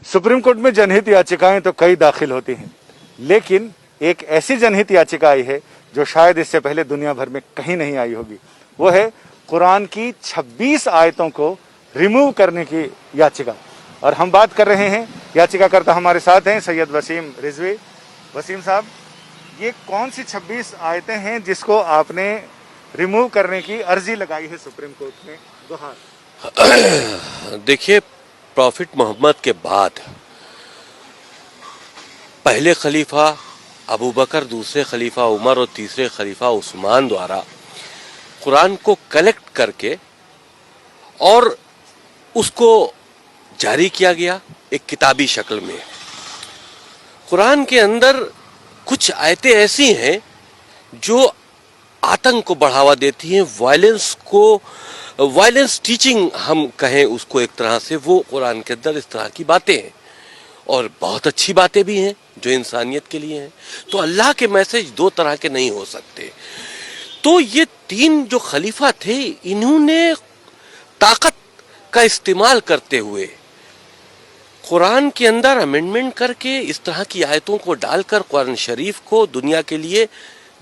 Supreme court में जनहित याचिकाएं तो कई दाखिल होती हैं, लेकिन एक ऐसी जनहित याचिका आई है जो शायद इससे पहले दुनिया भर में कहीं नहीं आई होगी। वो है कुरान की 26 आयतों को रिमूव करने की याचिका। और हम बात कर रहे हैं, याचिकाकर्ता हमारे साथ हैं सैयद वसीम रिजवी। वसीम साहब, ये कौन सी 26 आयतें हैं जिसको आपने रिमूव करने की अर्जी लगाई है सुप्रीम कोर्ट में? देखिए, प्रॉफिट मोहम्मद के बाद पहले खलीफा अबू बकर, दूसरे खलीफा उमर और तीसरे खलीफा उस्मान द्वारा कुरान को कलेक्ट करके और उसको जारी किया गया एक किताबी शक्ल में। कुरान के अंदर कुछ आयतें ऐसी हैं जो आतंक को बढ़ावा देती हैं, वायलेंस टीचिंग हम कहें उसको एक तरह से, वो कुरान के अंदर इस तरह की बातें हैं और बहुत अच्छी बातें भी हैं जो इंसानियत के लिए हैं। तो अल्लाह के मैसेज दो तरह के नहीं हो सकते। तो ये तीन जो खलीफा थे, इन्होंने ताकत का इस्तेमाल करते हुए कुरान के अंदर अमेंडमेंट करके इस तरह की आयतों को डालकर कुरान शरीफ को दुनिया के लिए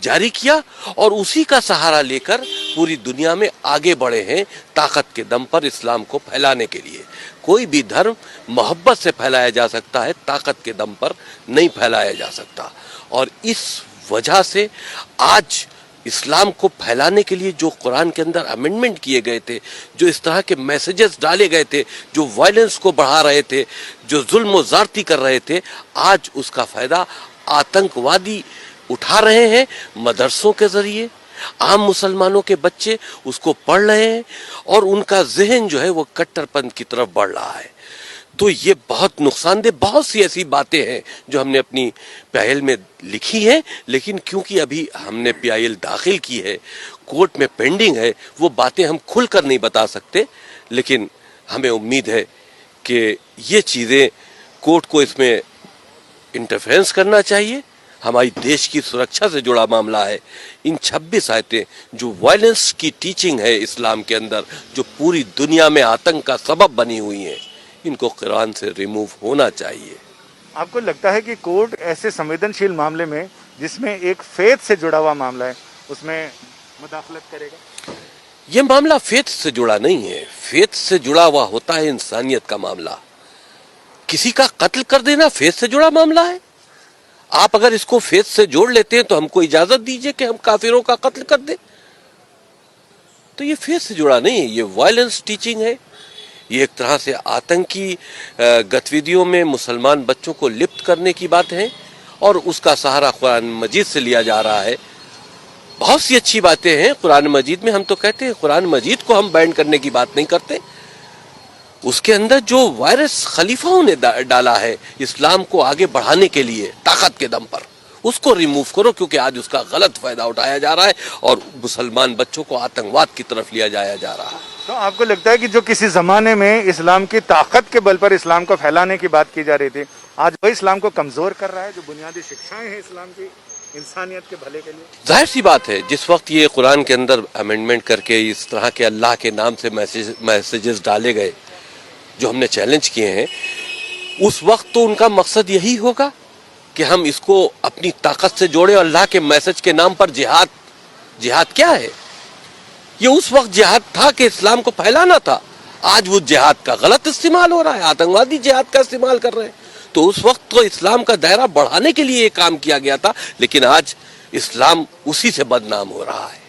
जारी किया और उसी का सहारा लेकर पूरी दुनिया में आगे बढ़े हैं ताकत के दम पर इस्लाम को फैलाने के लिए। कोई भी धर्म मोहब्बत से फैलाया जा सकता है, ताकत के दम पर नहीं फैलाया जा सकता। और इस वजह से आज इस्लाम को फैलाने के लिए जो कुरान के अंदर अमेंडमेंट किए गए थे, जो इस तरह के मैसेजेस डाले गए थे, जो वायलेंस को बढ़ा रहे थे, जो जुल्म व ज़्यादती कर रहे थे, आज उसका फायदा आतंकवादी उठा रहे हैं। मदरसों के जरिए आम मुसलमानों के बच्चे उसको पढ़ रहे हैं और उनका जहन जो है वो कट्टरपंथ की तरफ बढ़ रहा है। तो ये बहुत नुकसानदेह, बहुत सी ऐसी बातें हैं जो हमने अपनी पहल में लिखी हैं, लेकिन क्योंकि अभी हमने PIL दाखिल की है, कोर्ट में पेंडिंग है, वो बातें हम खुलकर नहीं बता सकते। लेकिन हमें उम्मीद है कि ये चीज़ें, कोर्ट को इसमें इंटरफेरेंस करना चाहिए। हमारी देश की सुरक्षा से जुड़ा मामला है। इन 26 आयतें जो वायलेंस की टीचिंग है इस्लाम के अंदर, जो पूरी दुनिया में आतंक का सबब बनी हुई हैं, इनको कुरान से रिमूव होना चाहिए। आपको लगता है कि कोर्ट ऐसे संवेदनशील मामले में, जिसमें एक फेथ से जुड़ा हुआ मामला है, उसमें मुदाखलत करेगा? यह मामला फेथ से जुड़ा नहीं है। फेथ से जुड़ा हुआ होता है इंसानियत का मामला। किसी का कत्ल कर देना फेथ से जुड़ा मामला है। आप अगर इसको फेथ से जोड़ लेते हैं तो हमको इजाजत दीजिए कि हम काफिरों का कत्ल कर दें। तो ये फेथ से जुड़ा नहीं है, ये वायलेंस टीचिंग है। ये एक तरह से आतंकी गतिविधियों में मुसलमान बच्चों को लिप्त करने की बात है और उसका सहारा कुरान मजीद से लिया जा रहा है। बहुत सी अच्छी बातें हैं कुरान मजीद में। हम तो कहते हैं कुरान मजीद को हम बैन करने की बात नहीं करते। उसके अंदर जो वायरस खलीफाओं ने डाला है इस्लाम को आगे बढ़ाने के लिए ताकत के दम पर, उसको रिमूव करो, क्योंकि आज उसका गलत फायदा उठाया जा रहा है और मुसलमान बच्चों को आतंकवाद की तरफ लिया जाया जा रहा है। तो आपको लगता है कि जो किसी जमाने में इस्लाम की ताकत के बल पर इस्लाम को फैलाने की बात की जा रही थी, आज वही इस्लाम को कमजोर कर रहा है? जो बुनियादी शिक्षाएं हैं इस्लाम की इंसानियत के भले के लिए, जाहिर सी बात है, जिस वक्त ये कुरान के अंदर अमेंडमेंट करके इस तरह के अल्लाह के नाम से मैसेजेस डाले गए जो हमने चैलेंज किए हैं, उस वक्त तो उनका मकसद यही होगा कि हम इसको अपनी ताकत से जोड़े। अल्लाह के मैसेज के नाम पर जिहाद क्या है? ये उस वक्त जिहाद था कि इस्लाम को फैलाना था। आज वो जिहाद का गलत इस्तेमाल हो रहा है, आतंकवादी जिहाद का इस्तेमाल कर रहे हैं। तो उस वक्त तो इस्लाम का दायरा बढ़ाने के लिए ये काम किया गया था, लेकिन आज इस्लाम उसी से बदनाम हो रहा है।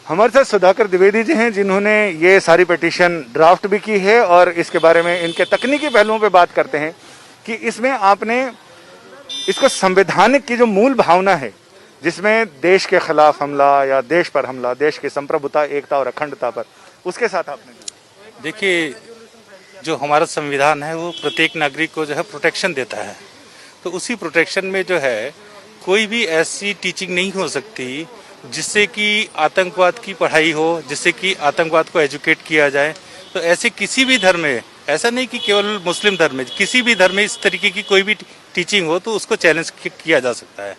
हमारे साथ सुधाकर द्विवेदी जी हैं, जिन्होंने ये सारी पिटीशन ड्राफ्ट भी की है और इसके बारे में इनके तकनीकी पहलुओं पे बात करते हैं कि इसमें आपने इसको संवैधानिक की जो मूल भावना है, जिसमें देश के खिलाफ हमला या देश पर हमला, देश की संप्रभुता, एकता और अखंडता पर, उसके साथ आपने देखिए, जो हमारा संविधान है वो प्रत्येक नागरिक को जो है प्रोटेक्शन देता है। तो उसी प्रोटेक्शन में जो है कोई भी ऐसी टीचिंग नहीं हो सकती जिससे कि आतंकवाद की पढ़ाई हो, जिससे कि आतंकवाद को एजुकेट किया जाए। तो ऐसे किसी भी धर्म में, ऐसा नहीं कि केवल मुस्लिम धर्म में, किसी भी धर्म में इस तरीके की कोई भी टीचिंग हो तो उसको चैलेंज किया जा सकता है।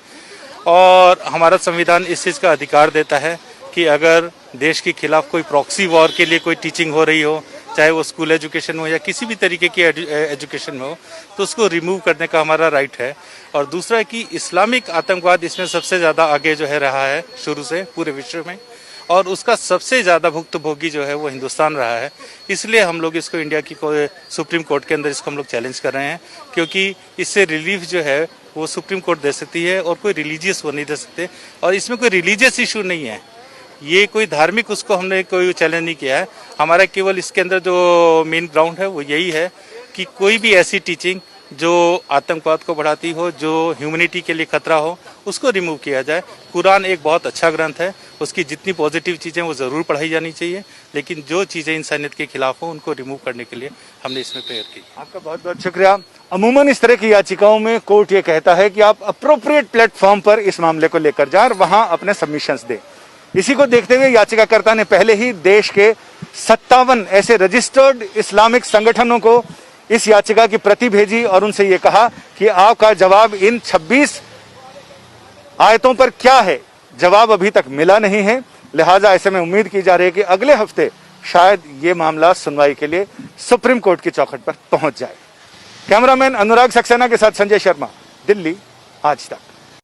और हमारा संविधान इस चीज़ का अधिकार देता है कि अगर देश के खिलाफ कोई प्रॉक्सी वॉर के लिए कोई टीचिंग हो रही हो चाहे वो स्कूल एजुकेशन हो या किसी भी तरीके की एजुकेशन में हो, तो उसको रिमूव करने का हमारा राइट है। और दूसरा है कि इस्लामिक आतंकवाद इसमें सबसे ज़्यादा आगे जो है रहा है शुरू से पूरे विश्व में, और उसका सबसे ज़्यादा भुक्तभोगी जो है वो हिंदुस्तान रहा है। इसलिए हम लोग इसको इंडिया की सुप्रीम कोर्ट के अंदर इसको हम लोग चैलेंज कर रहे हैं, क्योंकि इससे रिलीफ जो है वो सुप्रीम कोर्ट दे सकती है और कोई रिलीजियस वो नहीं दे सकते। और इसमें कोई रिलीजियस इशू नहीं है, ये कोई धार्मिक उसको हमने कोई चैलेंज नहीं किया है। हमारा केवल इसके अंदर जो मेन ग्राउंड है वो यही है कि कोई भी ऐसी टीचिंग जो आतंकवाद को बढ़ाती हो, जो ह्यूमैनिटी के लिए खतरा हो, उसको रिमूव किया जाए। कुरान एक बहुत अच्छा ग्रंथ है, उसकी जितनी पॉजिटिव चीज़ें वो ज़रूर पढ़ाई जानी चाहिए, लेकिन जो चीज़ें इंसानियत के खिलाफ हो उनको रिमूव करने के लिए हमने इसमें प्रेयर की। आपका बहुत बहुत शुक्रिया। अमूमन इस तरह की याचिकाओं में कोर्ट ये कहता है कि आप अप्रोप्रिएट प्लेटफॉर्म पर इस मामले को लेकर जाएं और वहां अपने सबमिशंस दें। इसी को देखते हुए याचिकाकर्ता ने पहले ही देश के 57 ऐसे रजिस्टर्ड इस्लामिक संगठनों को इस याचिका की प्रति भेजी और उनसे ये कहा कि आपका जवाब इन 26 आयतों पर क्या है, जवाब अभी तक मिला नहीं है। लिहाजा ऐसे में उम्मीद की जा रही है कि अगले हफ्ते शायद ये मामला सुनवाई के लिए सुप्रीम कोर्ट की चौखट पर पहुंच जाए। कैमरामैन अनुराग सक्सेना के साथ संजय शर्मा, दिल्ली आज तक।